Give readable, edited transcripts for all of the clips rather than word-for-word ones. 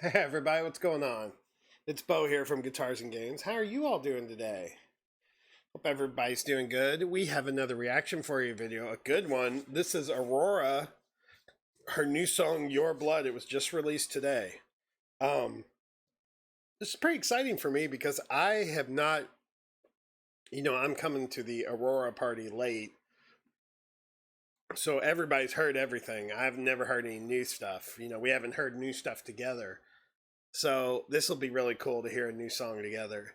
Hey everybody, what's going on? It's Bo here from Guitars and Games. How are you all doing today? Hope everybody's doing good. We have another reaction for you video, a good one. This is Aurora, her new song Your Blood. It was just released today. This is pretty exciting for me because I have not, I'm coming to the Aurora party late. So everybody's heard everything. I've never heard any new stuff. We haven't heard new stuff together. So this will be really cool to hear a new song together.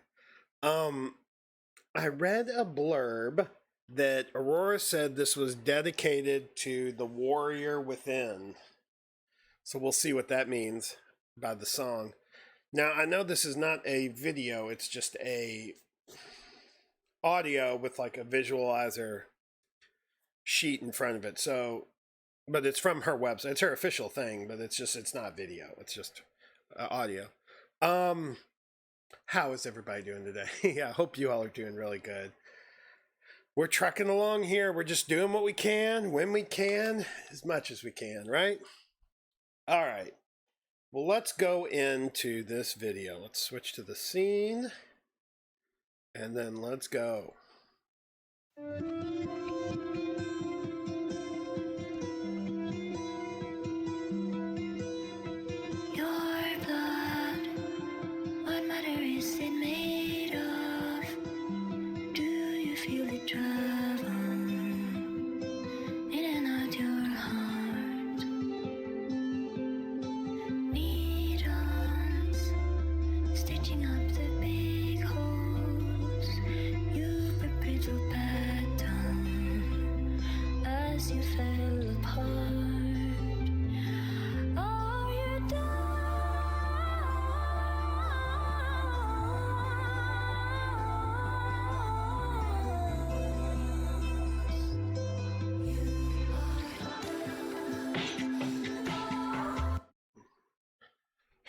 I read a blurb that Aurora said this was dedicated to the warrior within. So we'll see what that means by the song. Now, I know this is not a video, it's just a audio with like a visualizer sheet in front of it. So, but it's from her website. It's her official thing, but it's not video. It's just audio. How is everybody doing today? Yeah, I hope you all are doing really good. We're trucking along here. We're just doing what we can, when we can, as much as we can, right? All right. Well, let's go into this video. Let's switch to the scene, and then let's go.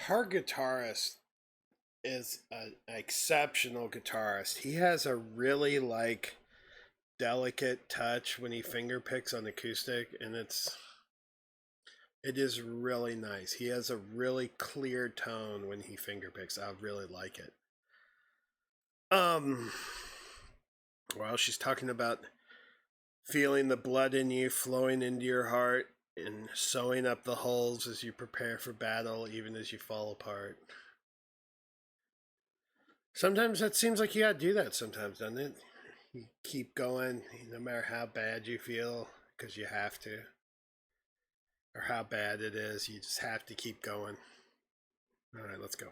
Her guitarist is an exceptional guitarist. He has a really delicate touch when he finger picks on acoustic, and it is really nice. He has a really clear tone when he finger picks. I really like it. Well, she's talking about feeling the blood in you flowing into your heart and sewing up the holes as you prepare for battle, even as you fall apart. Sometimes that seems like you gotta do that sometimes, doesn't it? You keep going no matter how bad you feel, because you have to. Or how bad it is, you just have to keep going. Alright, let's go.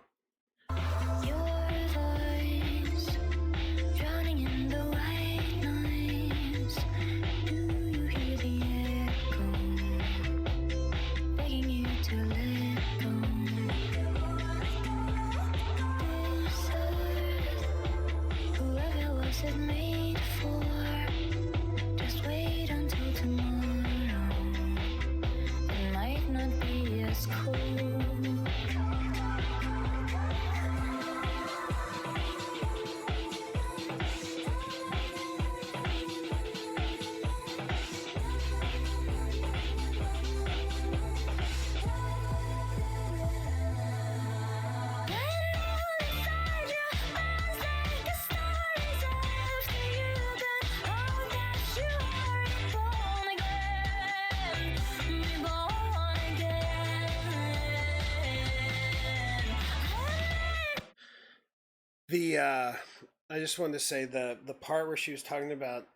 I just wanted to say the part where she was talking about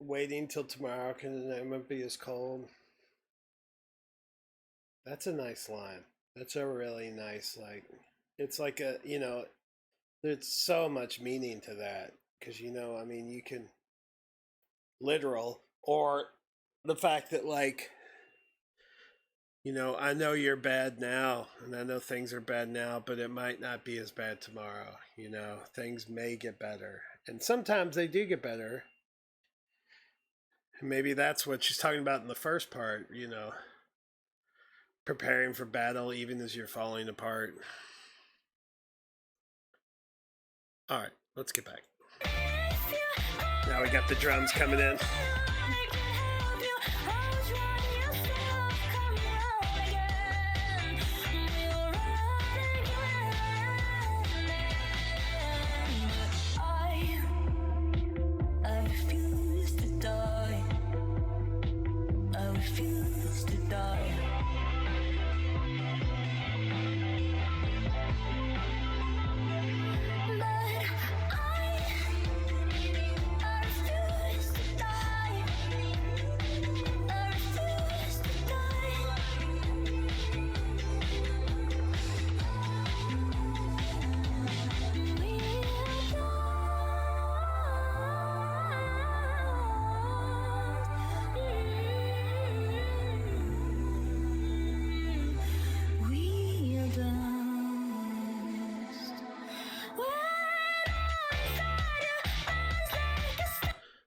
waiting till tomorrow because the night won't be as cold. That's a nice line. That's a really nice, it's like there's so much meaning to that because, you can literal or the fact that I know you're bad now, and I know things are bad now, but it might not be as bad tomorrow. Things may get better. And sometimes they do get better. And maybe that's what she's talking about in the first part, preparing for battle even as you're falling apart. All right, let's get back. Now we got the drums coming in.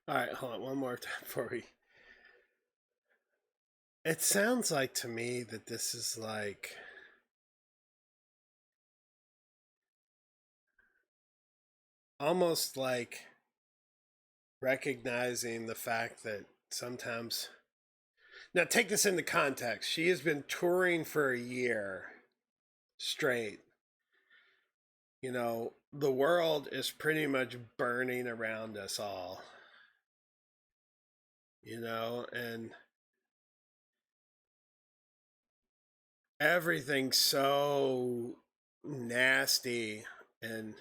All right, hold on one more time before we. It sounds like to me that this is like almost like recognizing the fact that sometimes. Now, take this into context. She has been touring for a year straight. You know, the world is pretty much burning around us all. You know, and everything's so nasty and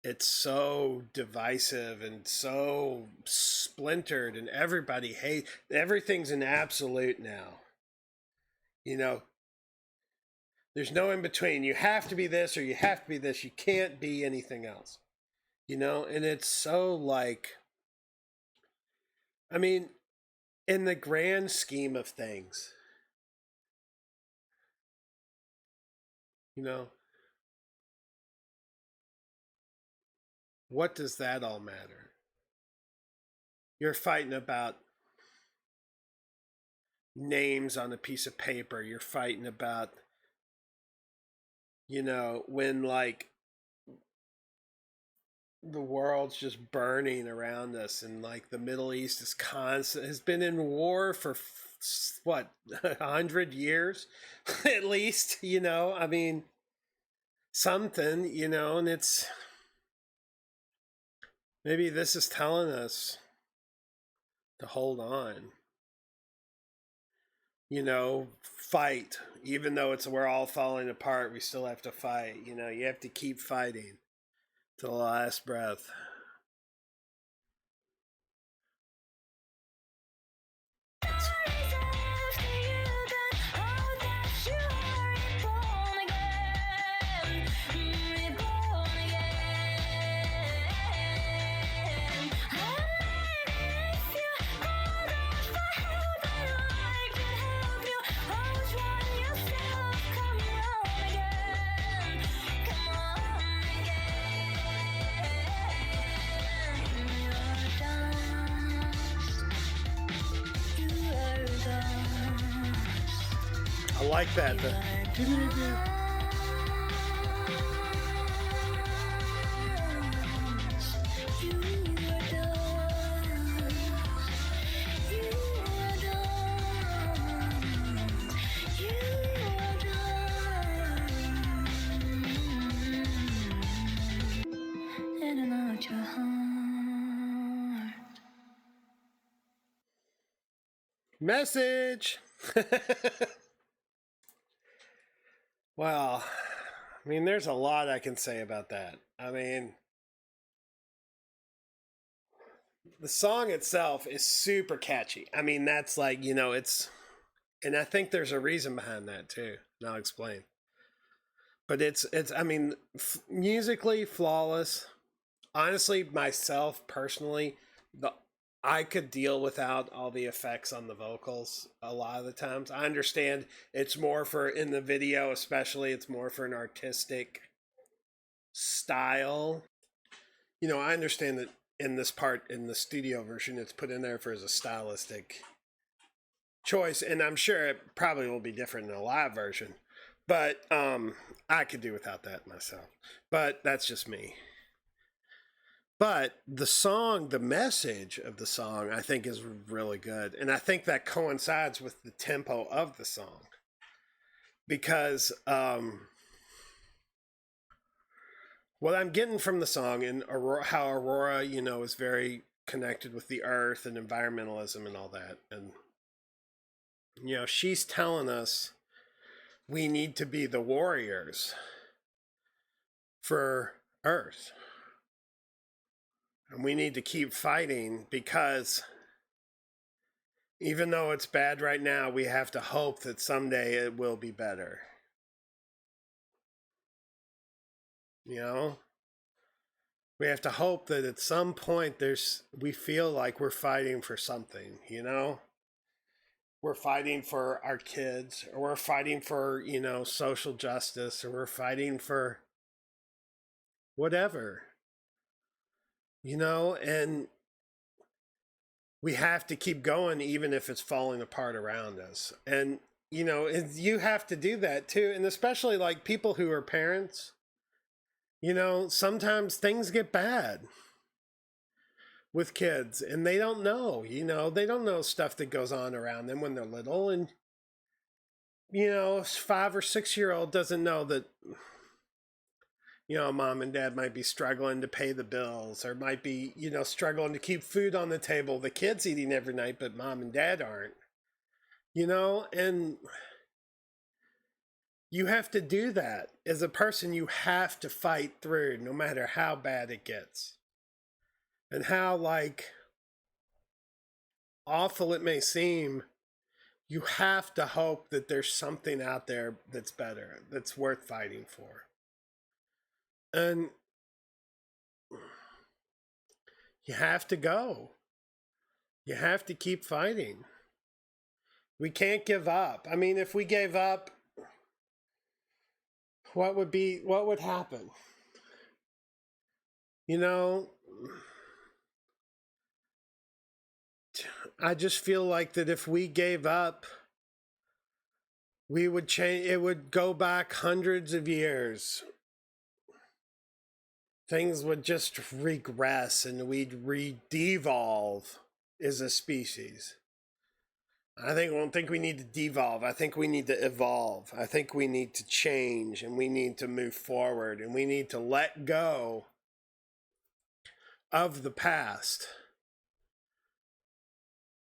it's so divisive and so splintered and everybody hates everything's an absolute now. You know, there's no in between. You have to be this or you have to be this. You can't be anything else. You know, and it's so like, I mean, in the grand scheme of things, you know, what does that all matter? You're fighting about names on a piece of paper. You're fighting about, you know, when like the world's just burning around us and like the Middle East is constant has been in war for what 100 years at least, you know. I mean, something, you know, and it's maybe this is telling us to hold on, you know, fight. Even though it's we're all falling apart, we still have to fight. You know, you have to keep fighting to the last breath. I like that. Message. Well, I mean, there's a lot I can say about that. I mean, the song itself is super catchy. I mean, that's like, you know, it's, and I think there's a reason behind that too. And I'll explain. But I mean, musically flawless. Honestly, myself personally, the I could deal without all the effects on the vocals a lot of the times. I understand it's more for in the video, especially, it's more for an artistic style. You know, I understand that in this part in the studio version, it's put in there for as a stylistic choice, and I'm sure it probably will be different in a live version. But I could do without that myself. But that's just me. But the song, the message of the song, I think is really good. And I think that coincides with the tempo of the song. Because what I'm getting from the song and Aurora, how Aurora, you know, is very connected with the earth and environmentalism and all that. And, you know, she's telling us we need to be the warriors for earth. And we need to keep fighting because even though it's bad right now, we have to hope that someday it will be better. You know? We have to hope that at some point we feel like we're fighting for something, you know? We're fighting for our kids, or we're fighting for, you know, social justice, or we're fighting for whatever. and we have to keep going even if it's falling apart around us. And, you have to do that too. And especially like people who are parents, sometimes things get bad with kids and they don't know, they don't know stuff that goes on around them when they're little. And, 5 or 6 year old doesn't know that, mom and dad might be struggling to pay the bills or might be, struggling to keep food on the table. The kid's eating every night, but mom and dad aren't, and you have to do that. As a person, you have to fight through no matter how bad it gets. And how, awful it may seem, you have to hope that there's something out there that's better, that's worth fighting for. And you have to go. You have to keep fighting. We can't give up. I mean, if we gave up, what would happen? I just feel like that if we gave up, we would change. It would go back hundreds of years. Things would just regress and we'd devolve as a species. I don't think we need to devolve. I think we need to evolve. I think we need to change and we need to move forward and we need to let go of the past.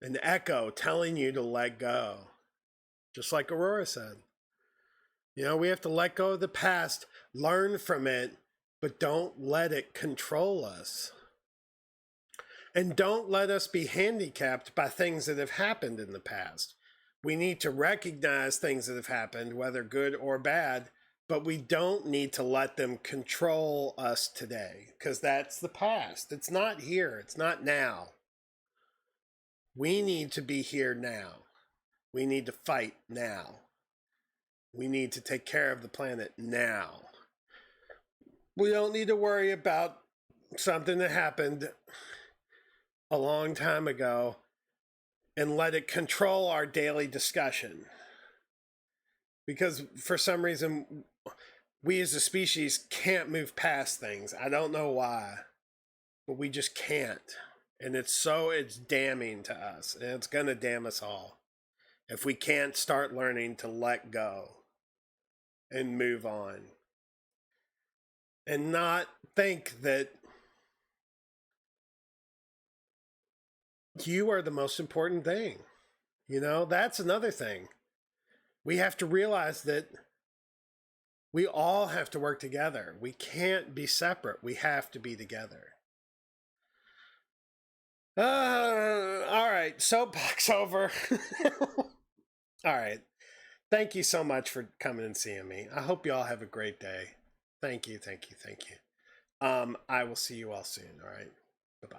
An echo telling you to let go. Just like Aurora said. We have to let go of the past, learn from it, but don't let it control us. And don't let us be handicapped by things that have happened in the past. We need to recognize things that have happened, whether good or bad, but we don't need to let them control us today, because that's the past. It's not here. It's not now. We need to be here now. We need to fight now. We need to take care of the planet now. We don't need to worry about something that happened a long time ago and let it control our daily discussion. Because for some reason, we as a species can't move past things. I don't know why, but we just can't. And it's damning to us, and it's going to damn us all if we can't start learning to let go and move on and not think that you are the most important thing. That's another thing. We have to realize that we all have to work together. We can't be separate. We have to be together. All right, soapbox over. All right. Thank you so much for coming and seeing me. I hope you all have a great day. Thank you. I will see you all soon. All right. Bye-bye.